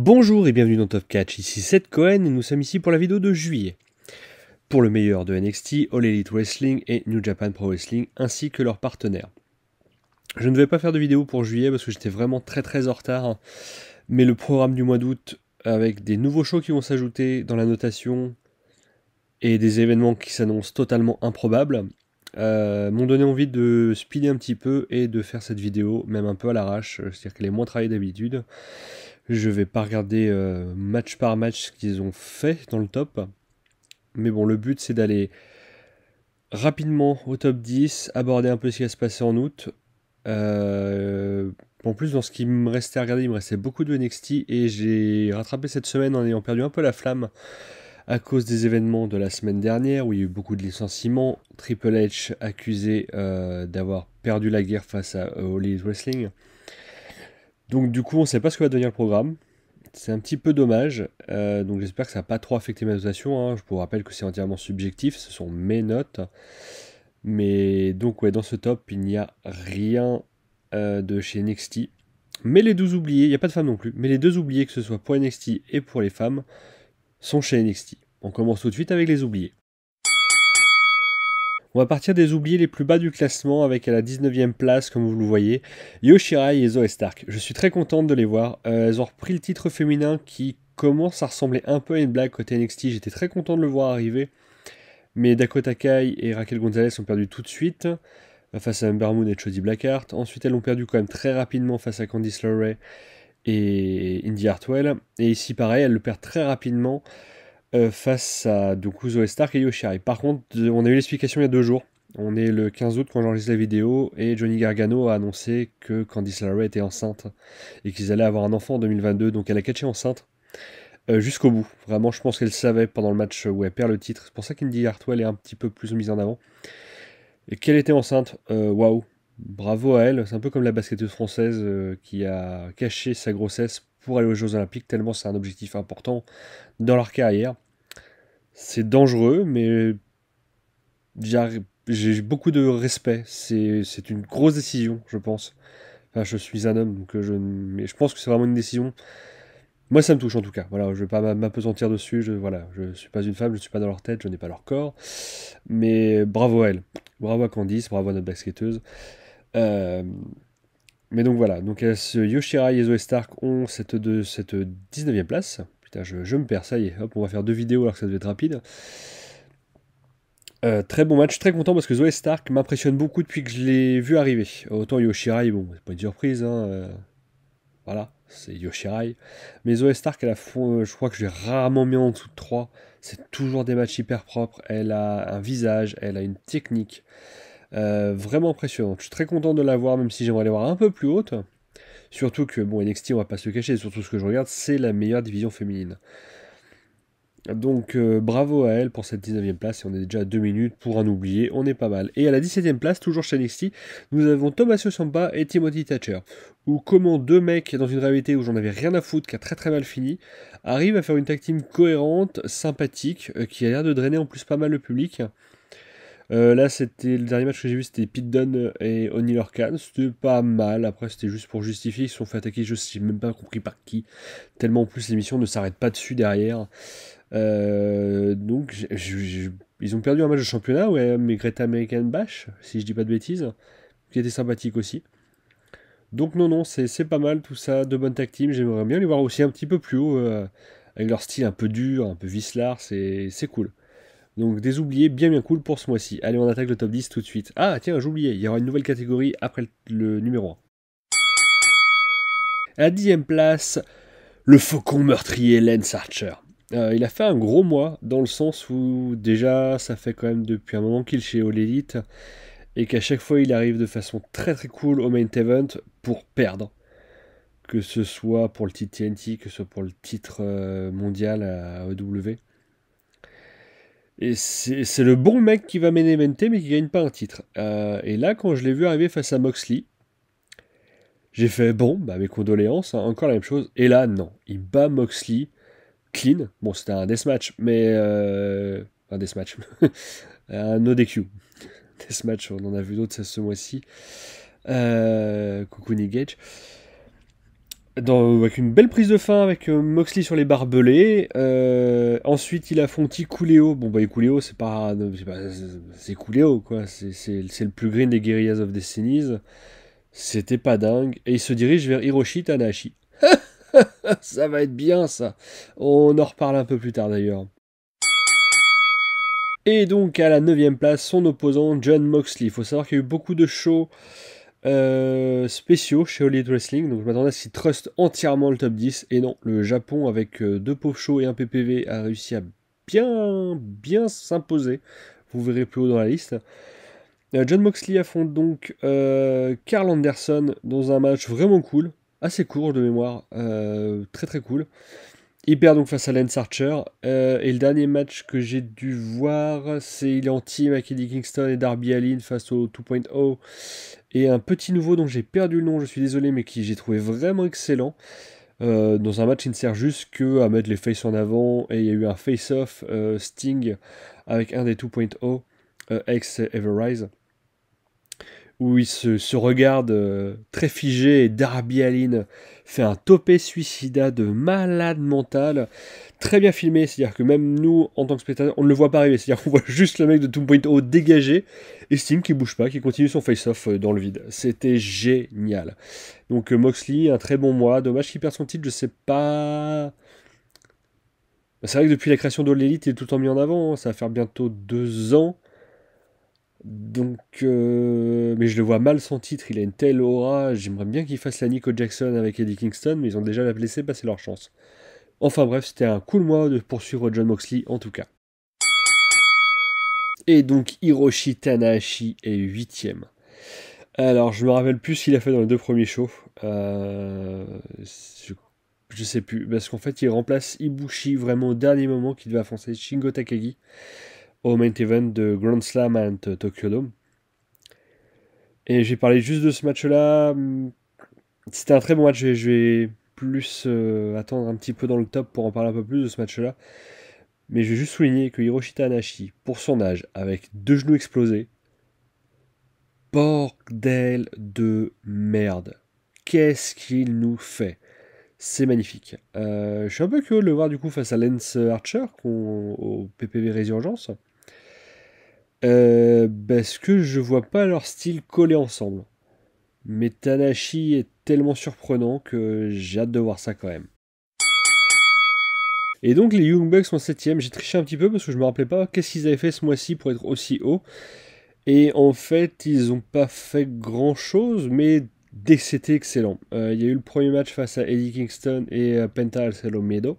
Bonjour et bienvenue dans Top Catch, ici Seth Cohen et nous sommes ici pour la vidéo de juillet. Pour le meilleur de NXT, All Elite Wrestling et New Japan Pro Wrestling ainsi que leurs partenaires. Je ne vais pas faire de vidéo pour juillet parce que j'étais vraiment très en retard, mais le programme du mois d'août avec des nouveaux shows qui vont s'ajouter dans la notation et des événements qui s'annoncent totalement improbables m'ont donné envie de speeder un petit peu et de faire cette vidéo même un peu à l'arrache, c'est-à-dire qu'elle est moins travaillée d'habitude. Je vais pas regarder match par match ce qu'ils ont fait dans le top. Mais bon, le but c'est d'aller rapidement au top 10, aborder un peu ce qui va se passer en août. En plus, dans ce qui me restait à regarder, il me restait beaucoup de NXT et j'ai rattrapé cette semaine en ayant perdu un peu la flamme à cause des événements de la semaine dernière où il y a eu beaucoup de licenciements. Triple H accusé d'avoir perdu la guerre face à All Elite Wrestling. Donc du coup, on ne sait pas ce que va devenir le programme. C'est un petit peu dommage, donc j'espère que ça n'a pas trop affecté ma notation, hein. Je vous rappelle que c'est entièrement subjectif, ce sont mes notes. Mais donc ouais, dans ce top, il n'y a rien de chez NXT. Mais les 12 oubliés, il n'y a pas de femmes non plus, mais les deux oubliés, que ce soit pour NXT et pour les femmes, sont chez NXT. On commence tout de suite avec les oubliés. On va partir des oubliés les plus bas du classement avec à la 19e place, comme vous le voyez, Io Shirai et Zoey Stark. Je suis très contente de les voir. Elles ont repris le titre féminin qui commence à ressembler un peu à une blague côté NXT. J'étais très content de le voir arriver. Mais Dakota Kai et Raquel Gonzalez ont perdu tout de suite face à Ember Moon et Jody Blackheart. Ensuite, elles ont perdu quand même très rapidement face à Candice LeRae et Indy Hartwell. Et ici, pareil, elles le perdent très rapidement face à Zoey Stark et Io Shirai. Par contre, on a eu l'explication il y a 2 jours. On est le 15 août quand j'enregistre la vidéo et Johnny Gargano a annoncé que Candice LeRae était enceinte et qu'ils allaient avoir un enfant en 2022. Donc elle a catché enceinte jusqu'au bout. Vraiment, je pense qu'elle savait pendant le match où elle perd le titre. C'est pour ça qu'Indy Hartwell est un petit peu plus mise en avant. Et qu'elle était enceinte, waouh, bravo à elle. C'est un peu comme la basketteuse française qui a caché sa grossesse pour aller aux Jeux Olympiques, tellement c'est un objectif important dans leur carrière. C'est dangereux, mais j'ai beaucoup de respect. C'est une grosse décision, je pense. Enfin, je suis un homme, donc mais je pense que c'est vraiment une décision. Moi, ça me touche en tout cas. Voilà, je ne vais pas m'apesantir dessus. Voilà, je suis pas une femme, je ne suis pas dans leur tête, je n'ai pas leur corps. Mais bravo à elle. Bravo à Candice, bravo à notre basketteuse. Euh, mais donc voilà, donc Io Shirai et Zoey Stark ont cette 19e place. Putain, je me perds, ça y est. Hop, on va faire 2 vidéos alors que ça devait être rapide. Très bon match, très content parce que Zoey Stark m'impressionne beaucoup depuis que je l'ai vu arriver. Autant Io Shirai, bon, c'est pas une surprise, hein, voilà, c'est Io Shirai. Mais Zoey Stark, je crois que je l'ai rarement mis en dessous de 3. C'est toujours des matchs hyper propres. Elle a un visage, elle a une technique vraiment impressionnante. Je suis très content de la voir, même si j'aimerais aller voir un peu plus haute. Surtout que, bon, NXT, on va pas se le cacher, surtout ce que je regarde, c'est la meilleure division féminine. Donc bravo à elle pour cette 19e place, et on est déjà à 2 minutes pour un oublié, on est pas mal. Et à la 17e place, toujours chez NXT, nous avons Tommaso Ciampa et Timothy Thatcher. Ou comment 2 mecs dans une réalité où j'en avais rien à foutre, qui a très mal fini, arrivent à faire une tag team cohérente, sympathique, qui a l'air de drainer en plus pas mal le public. Là, c'était le dernier match que j'ai vu, c'était Pete Dunne et Oni Lorcan. C'était pas mal. Après, c'était juste pour justifier. Ils se sont fait attaquer, je sais même pas compris par qui. Tellement en plus, l'émission ne s'arrête pas dessus derrière. Donc, ils ont perdu un match de championnat, ouais, mais Great American Bash, si je dis pas de bêtises, qui était sympathique aussi. Donc, non, c'est pas mal tout ça. De bonnes tag teams. J'aimerais bien les voir aussi un petit peu plus haut, avec leur style un peu dur, un peu vicelard. C'est cool. Donc des oubliés bien cool pour ce mois-ci. Allez, on attaque le top 10 tout de suite. Ah tiens, j'oubliais, il y aura une nouvelle catégorie après le numéro 1. À la 10e place, le faucon meurtrier Lance Archer. Il a fait un gros mois, dans le sens où déjà ça fait quand même depuis un moment qu'il est chez All Elite, et qu'à chaque fois il arrive de façon très cool au main event pour perdre. Que ce soit pour le titre TNT, que ce soit pour le titre mondial à AEW. Et c'est le bon mec qui va main eventer mais qui gagne pas un titre. Et là, quand je l'ai vu arriver face à Moxley, j'ai fait bon, bah mes condoléances, hein, encore la même chose. Et là, non, il bat Moxley clean. Bon, c'était un deathmatch, mais un deathmatch, un no DQ. Deathmatch, on en a vu d'autres ce mois-ci. Coucou Nick Gage. Avec une belle prise de fin avec Moxley sur les barbelés. Ensuite, il affrontit Cooleo. Bon, bah, Cooleo, c'est Cooleo, quoi. C'est le plus green des Guerrillas of Destinies. C'était pas dingue. Et il se dirige vers Hiroshi Tanahashi. Ça va être bien, ça. On en reparle un peu plus tard, d'ailleurs. Et donc, à la 9ème place, son opposant, Jon Moxley. Il faut savoir qu'il y a eu beaucoup de shows spéciaux chez All Elite Wrestling, donc je m'attendais à ce qu'ils trustent entièrement le top 10, et non, le Japon avec 2 pauvres shows et un PPV a réussi à bien s'imposer, vous verrez plus haut dans la liste. Jon Moxley affronte donc Karl Anderson dans un match vraiment cool, assez court de mémoire, très très cool. Il perd donc face à Lance Archer, et le dernier match que j'ai dû voir, c'est il est en team avec Eddie Kingston et Darby Allin face au 2.0, et un petit nouveau dont j'ai perdu le nom, je suis désolé, mais qui j'ai trouvé vraiment excellent. Dans un match, il ne sert juste que à mettre les faces en avant, et il y a eu un face-off Sting avec un des 2.0, ex Everrise, où ils se regardent très figés, et Darby Allin fait un topé suicida de malade mental, très bien filmé, c'est-à-dire que même nous, en tant que spectateurs, on ne le voit pas arriver, c'est-à-dire qu'on voit juste le mec de 2.0 dégager, et Sting qui bouge pas, qui continue son face-off dans le vide. C'était génial. Donc Moxley, un très bon mois, dommage qu'il perde son titre, je sais pas... C'est vrai que depuis la création d'All Elite, il est tout le temps mis en avant, hein. Ça va faire bientôt 2 ans. Donc, mais je le vois mal sans titre, il a une telle aura, j'aimerais bien qu'il fasse la Nico Jackson avec Eddie Kingston, mais ils ont déjà laissé passer leur chance. Enfin bref, c'était un cool mois de poursuivre Jon Moxley en tout cas. Et donc Hiroshi Tanahashi est 8ème. Alors je me rappelle plus ce qu'il a fait dans les 2 premiers shows. Je sais plus, parce qu'en fait il remplace Ibushi vraiment au dernier moment qui devait affronter Shingo Takagi au main event de Grand Slam à Tokyo Dome. Et j'ai parlé juste de ce match-là. C'était un très bon match. Je vais plus attendre un petit peu dans le top pour en parler un peu plus de ce match-là. Mais je vais juste souligner que Hiroshi Tanahashi, pour son âge, avec 2 genoux explosés, bordel de merde. Qu'est-ce qu'il nous fait? C'est magnifique. Je suis un peu curieux de le voir du coup face à Lance Archer au PPV Résurgence. Parce que je vois pas leur style coller ensemble. Mais Tanahashi est tellement surprenant que j'ai hâte de voir ça quand même. Et donc les Young Bucks sont 7ème. J'ai triché un petit peu parce que je me rappelais pas qu'est-ce qu'ils avaient fait ce mois-ci pour être aussi haut. Et en fait, ils n'ont pas fait grand-chose, mais c'était excellent. Il y a eu le premier match face à Eddie Kingston et Penta Alcelo Miedo.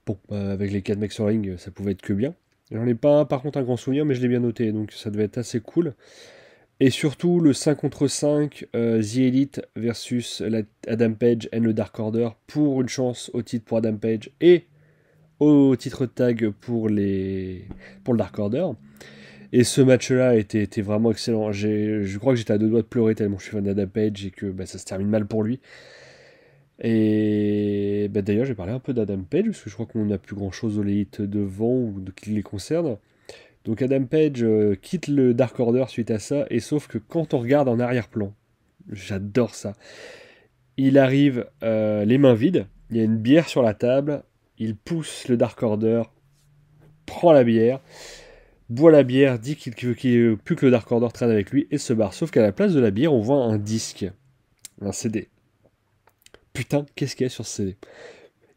Bon, avec les 4 mecs sur la ring, ça pouvait être que bien. J'en ai pas par contre un grand souvenir, mais je l'ai bien noté, donc ça devait être assez cool. Et surtout le 5 contre 5, The Elite versus Adam Page et le Dark Order pour une chance au titre pour Adam Page et au titre tag pour le Dark Order. Et ce match-là était vraiment excellent. Je crois que j'étais à 2 doigts de pleurer tellement je suis fan d'Adam Page et que ça se termine mal pour lui. Et d'ailleurs, j'ai parlé un peu d'Adam Page parce que je crois qu'on n'a plus grand-chose au Elite devant ou qui les concerne. Donc Adam Page quitte le Dark Order suite à ça, et sauf que quand on regarde en arrière-plan, j'adore ça, il arrive les mains vides, il y a une bière sur la table, il pousse le Dark Order, prend la bière, boit la bière, dit qu'il veut plus que le Dark Order traîne avec lui et se barre. Sauf qu'à la place de la bière, on voit un disque, un CD. Putain, qu'est-ce qu'il y a sur ce CD?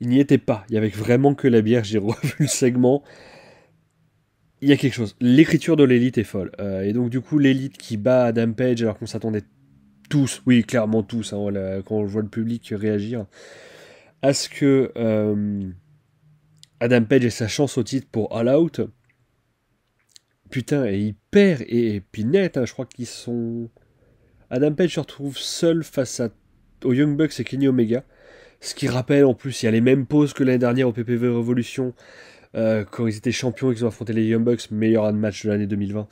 Il n'y était pas, il y avait vraiment que la bière, j'ai revu le segment. Il y a quelque chose. L'écriture de l'élite est folle. Et donc, du coup, l'élite qui bat Adam Page alors qu'on s'attendait tous, oui, clairement tous, hein, quand on voit le public réagir, à ce que Adam Page ait sa chance au titre pour All Out. Putain, et il perd, et puis net, hein, je crois qu'ils sont... Adam Page se retrouve seul face aux Young Bucks et Kenny Omega. Ce qui rappelle, en plus, il y a les mêmes poses que l'année dernière au PPV Revolution, quand ils étaient champions et qu'ils ont affronté les Young Bucks, meilleur match de l'année 2020.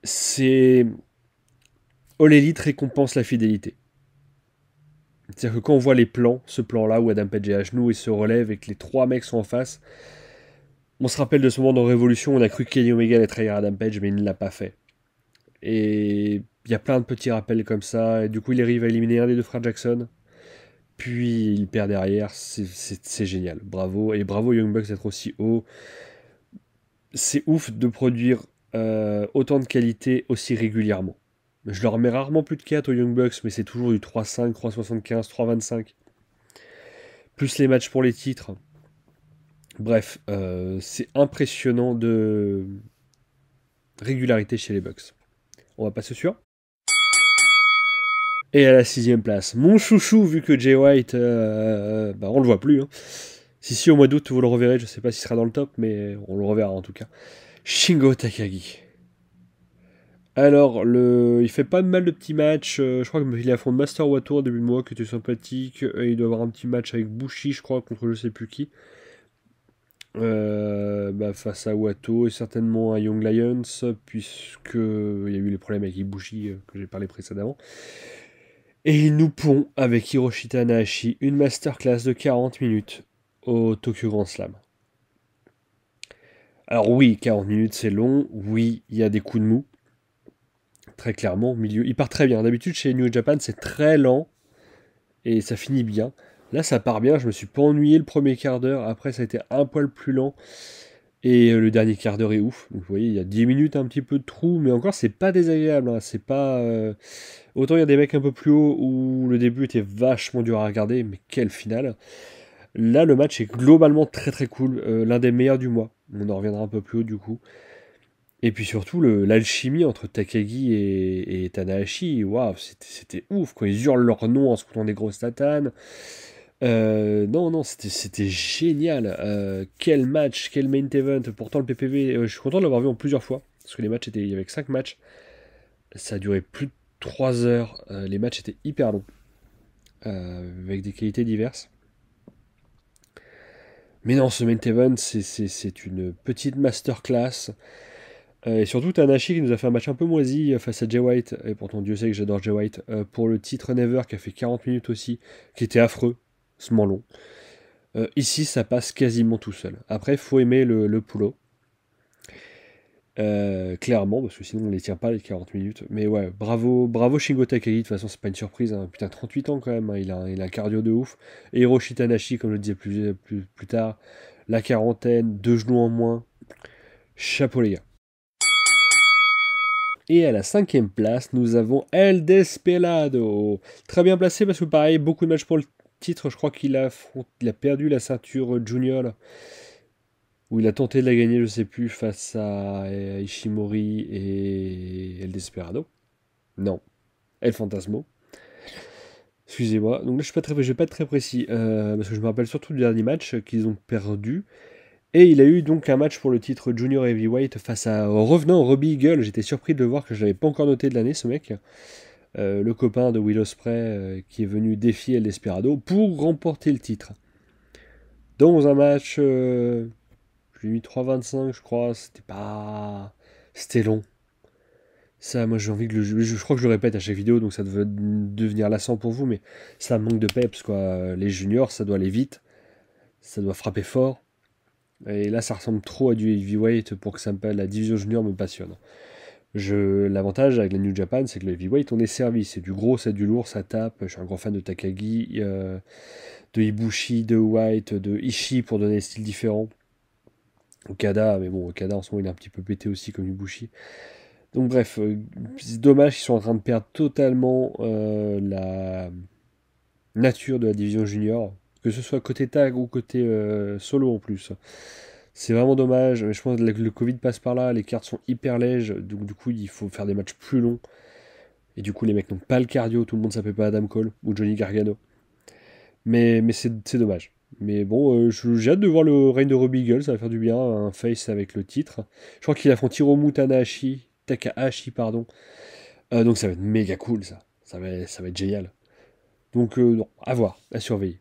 C'est... All Elite récompense la fidélité. C'est-à-dire que quand on voit les plans, ce plan-là où Adam Page est à genoux et se relève et que les 3 mecs sont en face, on se rappelle de ce moment dans Révolution, on a cru que Kenny Omega allait trahir Adam Page, mais il ne l'a pas fait. Et il y a plein de petits rappels comme ça, et du coup il arrive à éliminer un des 2 frères Jackson. puis il perd derrière, c'est génial. Bravo, et bravo Young Bucks d'être aussi haut. C'est ouf de produire autant de qualité aussi régulièrement. Je leur mets rarement plus de 4 aux Young Bucks, mais c'est toujours du 3-5, 3-75, 3-25. Plus les matchs pour les titres. Bref, c'est impressionnant de régularité chez les Bucks. On va passer sur. Et à la 6ème place, mon chouchou, vu que Jay White, on le voit plus. Hein. Si, au mois d'août, vous le reverrez, je sais pas s'il sera dans le top, mais on le reverra en tout cas. Shingo Takagi. Alors, il fait pas mal de petits matchs. Je crois qu'il est à fond de Master Wato au début de mois, qui était sympathique. Il doit avoir un petit match avec Bushi, je crois, contre je sais plus qui. Face à Wato et certainement à Young Lions, puisque il y a eu les problèmes avec Ibushi que j'ai parlé précédemment. Et il nous pond avec Hiroshi Tanahashi une masterclass de 40 minutes au Tokyo Grand Slam. Alors oui, 40 minutes c'est long, oui, il y a des coups de mou, très clairement, au milieu. Il part très bien, d'habitude chez New Japan c'est très lent, et ça finit bien. Là ça part bien, je me suis pas ennuyé le premier quart d'heure, après ça a été un poil plus lent, et le dernier quart d'heure est ouf. Donc vous voyez, il y a 10 minutes, un petit peu de trou, mais encore c'est pas désagréable, hein. C'est pas... Autant il y a des mecs un peu plus haut où le début était vachement dur à regarder, mais quelle finale. Là, le match est globalement très très cool, l'un des meilleurs du mois. On en reviendra un peu plus haut du coup. Et puis surtout, l'alchimie entre Takagi et Tanahashi, waouh, c'était ouf, quoi. Ils hurlent leur nom en se foutant des grosses tatanes. Non, c'était génial. Quel match, quel main event. Pourtant, le PPV, je suis content de l'avoir vu en plusieurs fois. Parce que les matchs il y avait que 5 matchs. Ça a duré plus de 3 heures. Les matchs étaient hyper longs. Avec des qualités diverses. Mais non, ce main event, c'est une petite masterclass. Et surtout, Tanahashi qui nous a fait un match un peu moisi face à Jay White. Et pourtant, Dieu sait que j'adore Jay White. Pour le titre Never, qui a fait 40 minutes aussi. Qui était affreux. Long. Ici, ça passe quasiment tout seul. Après, il faut aimer le pull-up. Clairement, parce que sinon on les tient pas les 40 minutes. Mais ouais, bravo Shingo Takagi, de toute façon c'est pas une surprise, hein. Putain, 38 ans quand même, hein. Il a un cardio de ouf. Et Hiroshi Tanahashi, comme je le disais plus tard, la quarantaine, 2 genoux en moins. Chapeau les gars. Et à la 5ème place, nous avons El Desperado. Très bien placé parce que pareil, beaucoup de matchs pour le titre. Je crois qu'il a perdu la ceinture junior là, où il a tenté de la gagner, je sais plus, face à Ishimori et El Desperado. Non, El Fantasmo. Excusez-moi. Donc là, je vais pas être très précis, parce que je me rappelle surtout du dernier match qu'ils ont perdu. Et il a eu donc un match pour le titre Junior Heavyweight face à revenant Robbie Eagle. J'étais surpris de voir que je l'avais pas encore noté de l'année, ce mec. Le copain de Will Ospreay qui est venu défier El Desperado pour remporter le titre. Dans un match... j'ai mis 3,25 je crois, c'était pas... C'était long. Ça, moi j'ai envie que je crois que je le répète à chaque vidéo, donc ça devait devenir lassant pour vous, mais ça manque de peps, quoi. Les juniors, ça doit aller vite, ça doit frapper fort. Et là, ça ressemble trop à du heavyweight pour que la division junior me passionne. L'avantage avec la New Japan, c'est que le heavyweight, on est servi. C'est du gros, c'est du lourd, ça tape. Je suis un grand fan de Takagi, de Ibushi, de White, de Ishii pour donner des styles différents. Okada, mais bon, Okada en ce moment il est un petit peu pété aussi comme Ibushi. Donc bref, c'est dommage qu'ils sont en train de perdre totalement la nature de la division junior, que ce soit côté tag ou côté solo en plus. C'est vraiment dommage, mais je pense que le Covid passe par là, les cartes sont hyper lèges, donc du coup il faut faire des matchs plus longs. Et du coup les mecs n'ont pas le cardio, tout le monde s'appelle pas Adam Cole ou Johnny Gargano. Mais c'est dommage. Mais bon, j'ai hâte de voir le règne de Robbie Eagle, ça va faire du bien, un face avec le titre. Je crois qu'il affronte Hiromu Takahashi, pardon. Donc ça va être méga cool ça. Ça va être génial. Donc non, à voir, à surveiller.